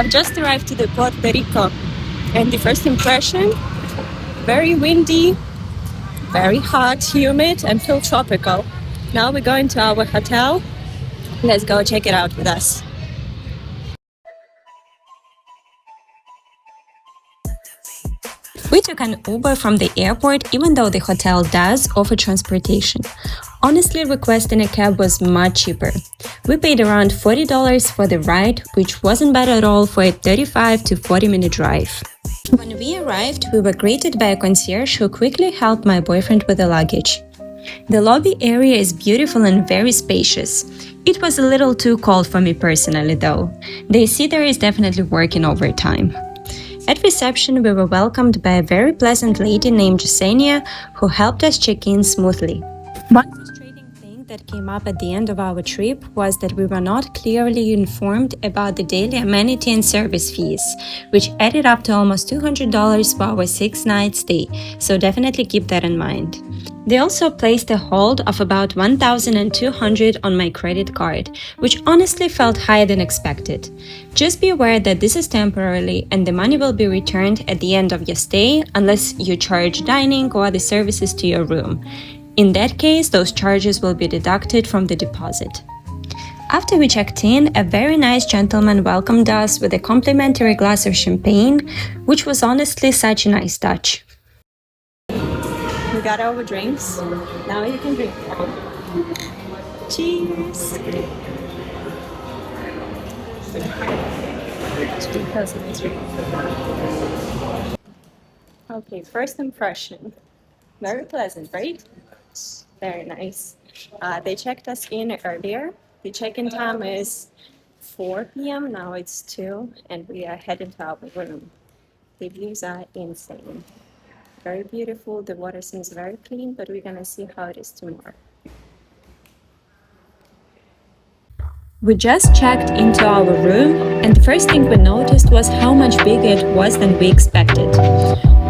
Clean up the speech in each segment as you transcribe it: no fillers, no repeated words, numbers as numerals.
have just arrived to the Puerto Rico, and the first impression, very windy, very hot, humid, and feel tropical. Now we're going to our hotel. Let's go check it out with us. We took an Uber from the airport, even though the hotel does offer transportation. Honestly, requesting a cab was much cheaper. We paid around $40 for the ride, which wasn't bad at all for a 35 to 40-minute drive. When we arrived, we were greeted by a concierge who quickly helped my boyfriend with the luggage. The lobby area is beautiful and very spacious. It was a little too cold for me personally, though. The AC there is definitely working overtime. At reception, we were welcomed by a very pleasant lady named Jasenia, who helped us check in smoothly. One frustrating thing that came up at the end of our trip was that we were not clearly informed about the daily amenity and service fees, which added up to almost $200 for our 6-night stay, so definitely keep that in mind. They also placed a hold of about $1,200 on my credit card, which honestly felt higher than expected. Just be aware that this is temporarily and the money will be returned at the end of your stay unless you charge dining or other services to your room. In that case, those charges will be deducted from the deposit. After we checked in, a very nice gentleman welcomed us with a complimentary glass of champagne, which was honestly such a nice touch. We got our drinks. Now you can drink. Cheers! Okay, first impression. Very pleasant, right? Very nice. They checked us in earlier. The check-in time is 4 p.m. Now it's 2, and we are heading to our room. The views are insane. Very beautiful. The water seems very clean, but we're gonna see how it is tomorrow. We just checked into our room, and the first thing we noticed was how much bigger it was than we expected.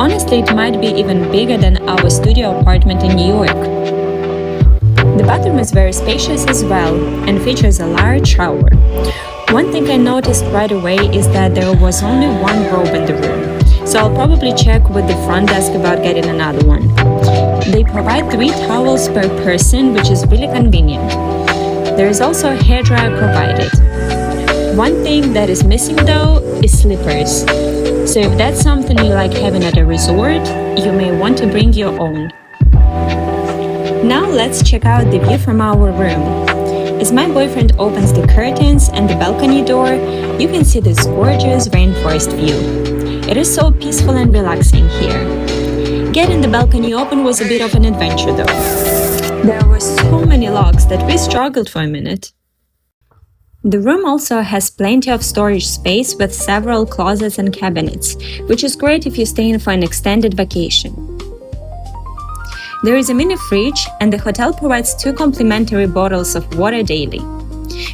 Honestly, it might be even bigger than our studio apartment in New York. The bathroom is very spacious as well and features a large shower. One thing I noticed right away is that there was only one robe in the room, so I'll probably check with the front desk about getting another one. They provide 3 towels per person, which is really convenient. There is also a hairdryer provided. One thing that is missing though is slippers. So if that's something you like having at a resort, you may want to bring your own. Now let's check out the view from our room. As my boyfriend opens the curtains and the balcony door, you can see this gorgeous rainforest view. It is so peaceful and relaxing here. Getting the balcony open was a bit of an adventure though. There were so many logs that we struggled for a minute. The room also has plenty of storage space with several closets and cabinets, which is great if you're staying for an extended vacation. There is a mini fridge, and the hotel provides 2 complimentary bottles of water daily.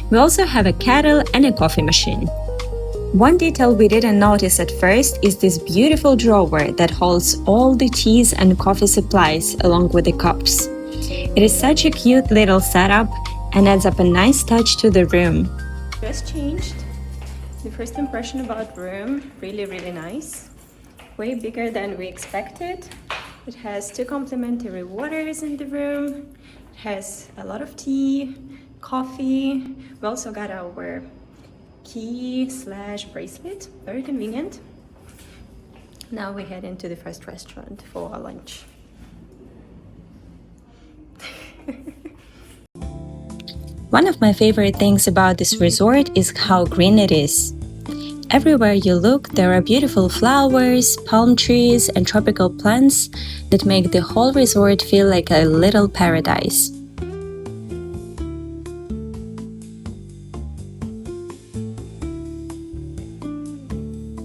We also have a kettle and a coffee machine. One detail we didn't notice at first is this beautiful drawer that holds all the teas and coffee supplies along with the cups. It is such a cute little setup and adds up a nice touch to the room. Just changed. The first impression about room, really nice. Way bigger than we expected. It has 2 complimentary waters in the room. It has a lot of tea, coffee. We also got our key/bracelet, very convenient. Now we head into the first restaurant for our lunch. One of my favorite things about this resort is how green it is. Everywhere you look, there are beautiful flowers, palm trees, and tropical plants that make the whole resort feel like a little paradise.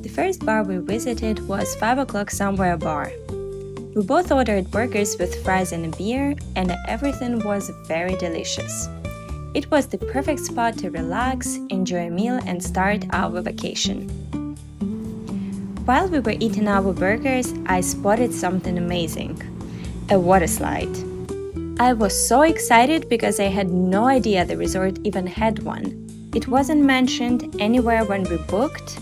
The first bar we visited was 5 o'clock somewhere bar. We both ordered burgers with fries and a beer, and everything was very delicious. It was the perfect spot to relax, enjoy a meal, and start our vacation. While we were eating our burgers, I spotted something amazing: a water slide. I was so excited because I had no idea the resort even had one. It wasn't mentioned anywhere when we booked,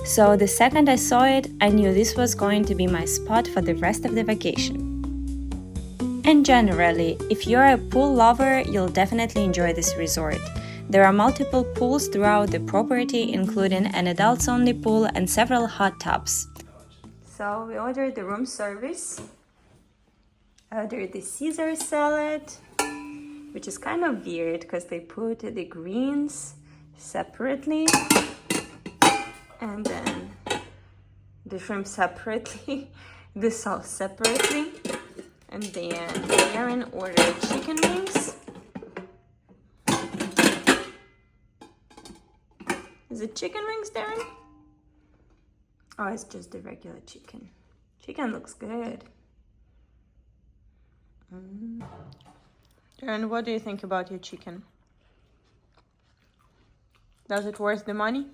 so the second I saw it, I knew this was going to be my spot for the rest of the vacation. And generally, if you're a pool lover, you'll definitely enjoy this resort. There are multiple pools throughout the property, including an adults-only pool and several hot tubs. So we ordered the room service, ordered the Caesar salad, which is kind of weird because they put the greens separately and then the shrimp separately, the sauce separately, and then Aaron ordered chicken wings. Is it chicken wings, Darren? Oh, it's just the regular chicken. Chicken looks good. Darren, what do you think about your chicken? Does it worth the money?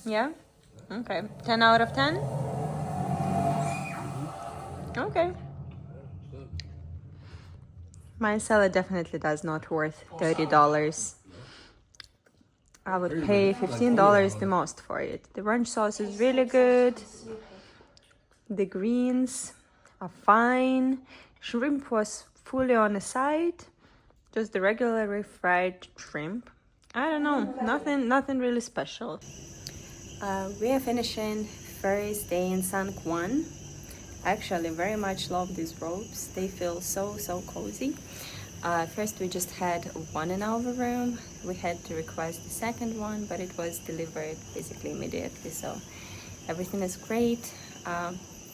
Yeah? Okay. 10 out of 10? Okay. My salad definitely does not worth $30. I would pay $15 the most for it. The ranch sauce is really good. The greens are fine. Shrimp was fully on the side. Just the regular fried shrimp. I don't know, nothing really special. We are finishing first day in San Juan. I actually very much love these robes. They feel so cozy. First we just had one in our room. We had to request the second one, but it was delivered basically immediately, so everything is great.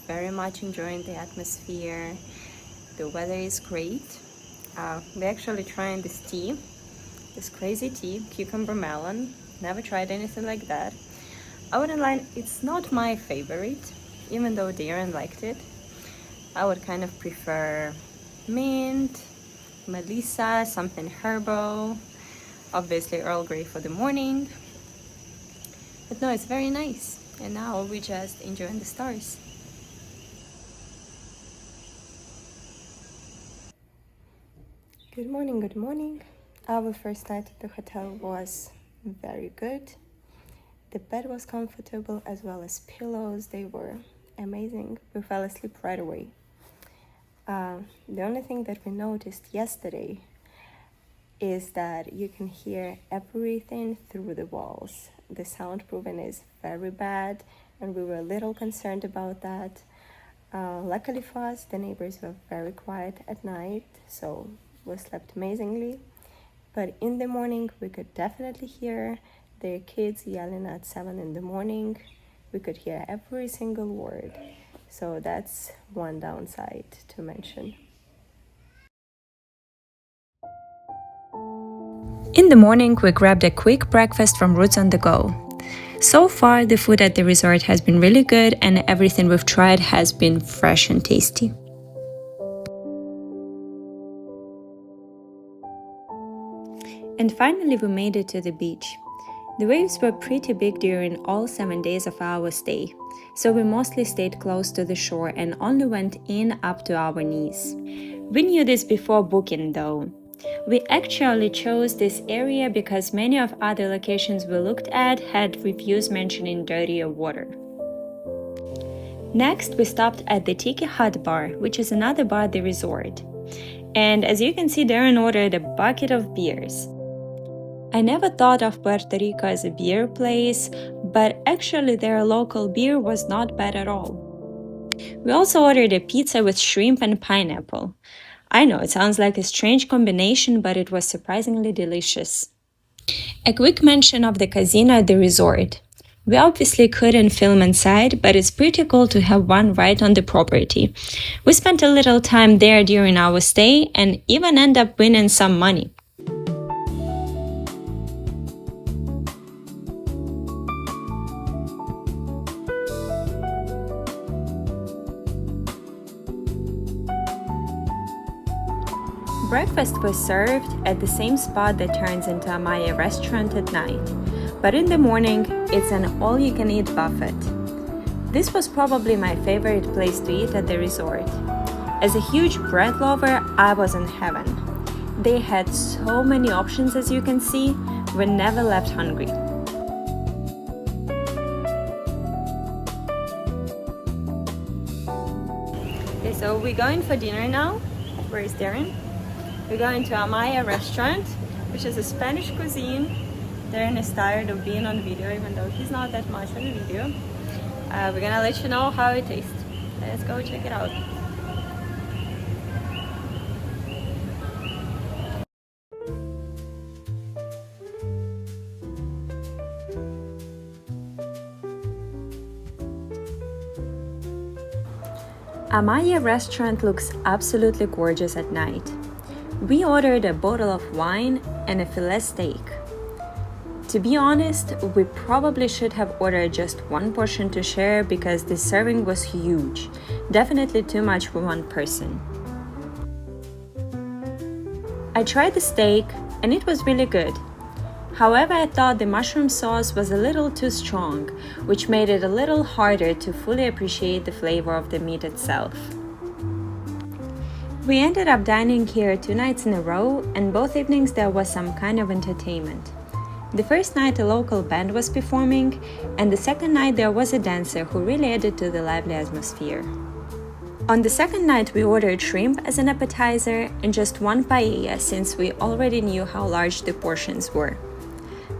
Very much enjoying the atmosphere. The weather is great. We're actually trying this tea, this crazy tea, cucumber melon. Never tried anything like that. I wouldn't lie, it's not my favorite, even though Darren liked it. I would kind of prefer mint, melissa, something herbal, obviously Earl Grey for the morning. But no, it's very nice. And now we're just enjoying the stars. Good morning, good morning. Our first night at the hotel was very good. The bed was comfortable as well as pillows. They were amazing. We fell asleep right away. The only thing that we noticed yesterday is that you can hear everything through the walls. The soundproofing is very bad, and we were a little concerned about that. Luckily for us, the neighbors were very quiet at night, so we slept amazingly. But in the morning, we could definitely hear their kids yelling at 7 in the morning. We could hear every single word. So that's one downside to mention. In the morning, we grabbed a quick breakfast from Roots on the Go. So far, the food at the resort has been really good, and everything we've tried has been fresh and tasty. And finally, we made it to the beach. The waves were pretty big during all 7 days of our stay, so we mostly stayed close to the shore and only went in up to our knees. We knew this before booking though. We actually chose this area because many of other locations we looked at had reviews mentioning dirtier water. Next, we stopped at the Tiki Hut Bar, which is another bar at the resort. And as you can see, Darren ordered a bucket of beers. I never thought of Puerto Rico as a beer place, but actually their local beer was not bad at all. We also ordered a pizza with shrimp and pineapple. I know it sounds like a strange combination, but it was surprisingly delicious. A quick mention of the casino at the resort. We obviously couldn't film inside, but it's pretty cool to have one right on the property. We spent a little time there during our stay and even end up winning some money. Breakfast was served at the same spot that turns into a Maya restaurant at night, but in the morning, it's an all-you-can-eat buffet. This was probably my favorite place to eat at the resort. As a huge bread lover, I was in heaven. They had so many options, as you can see. We never left hungry. Okay, so we're going for dinner now. Where is Darren? We're going to Amaya restaurant, which is a Spanish cuisine. Darren is tired of being on video, even though he's not that much on the video. We're gonna let you know how it tastes. Let's go check it out. Amaya restaurant looks absolutely gorgeous at night. We ordered a bottle of wine and a filet steak. To be honest, we probably should have ordered just one portion to share because the serving was huge. Definitely too much for one person. I tried the steak and it was really good. However, I thought the mushroom sauce was a little too strong, which made it a little harder to fully appreciate the flavor of the meat itself. We ended up dining here 2 nights in a row, and both evenings there was some kind of entertainment. The first night a local band was performing, and the second night there was a dancer who really added to the lively atmosphere. On the second night we ordered shrimp as an appetizer and just one paella since we already knew how large the portions were.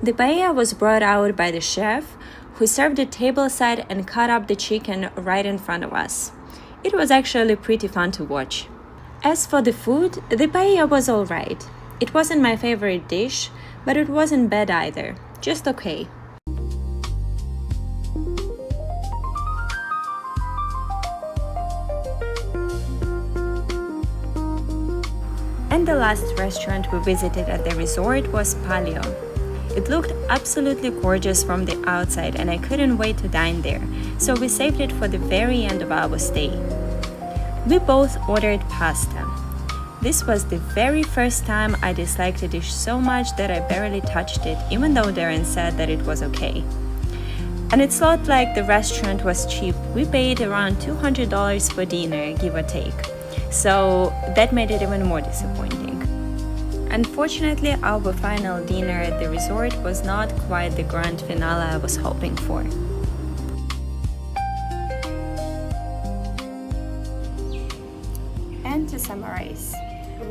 The paella was brought out by the chef, who served it tableside and cut up the chicken right in front of us. It was actually pretty fun to watch. As for the food, the paella was alright. It wasn't my favorite dish, but it wasn't bad either, just okay. And the last restaurant we visited at the resort was Palio. It looked absolutely gorgeous from the outside and I couldn't wait to dine there, so we saved it for the very end of our stay. We both ordered pasta. This was the very first time I disliked a dish so much that I barely touched it, even though Darren said that it was okay. And it's not like the restaurant was cheap. We paid around $200 for dinner, give or take. So that made it even more disappointing. Unfortunately, our final dinner at the resort was not quite the grand finale I was hoping for. And to summarize,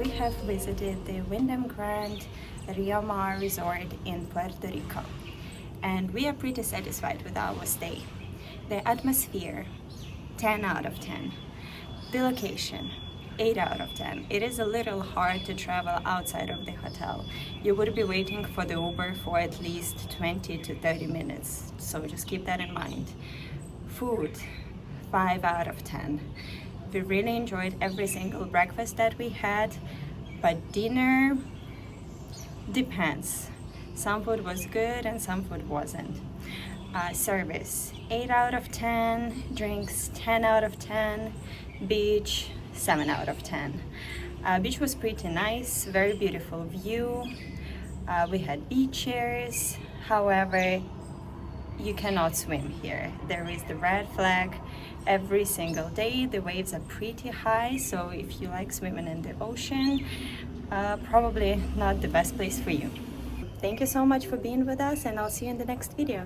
we have visited the Wyndham Grand Rio Mar Resort in Puerto Rico, and we are pretty satisfied with our stay. The atmosphere, 10 out of 10. The location, 8 out of 10. It is a little hard to travel outside of the hotel. You would be waiting for the Uber for at least 20 to 30 minutes, so just keep that in mind. Food, 5 out of 10. We really enjoyed every single breakfast that we had, but dinner depends. Some food was good and some food wasn't. Service, 8 out of 10. Drinks, 10 out of 10. Beach, 7 out of 10. Beach was pretty nice, very beautiful view. We had beach chairs. However, you cannot swim here. There is the red flag every single day. The waves are pretty high, so if you like swimming in the ocean, probably not the best place for you. Thank you so much for being with us, and I'll see you in the next video.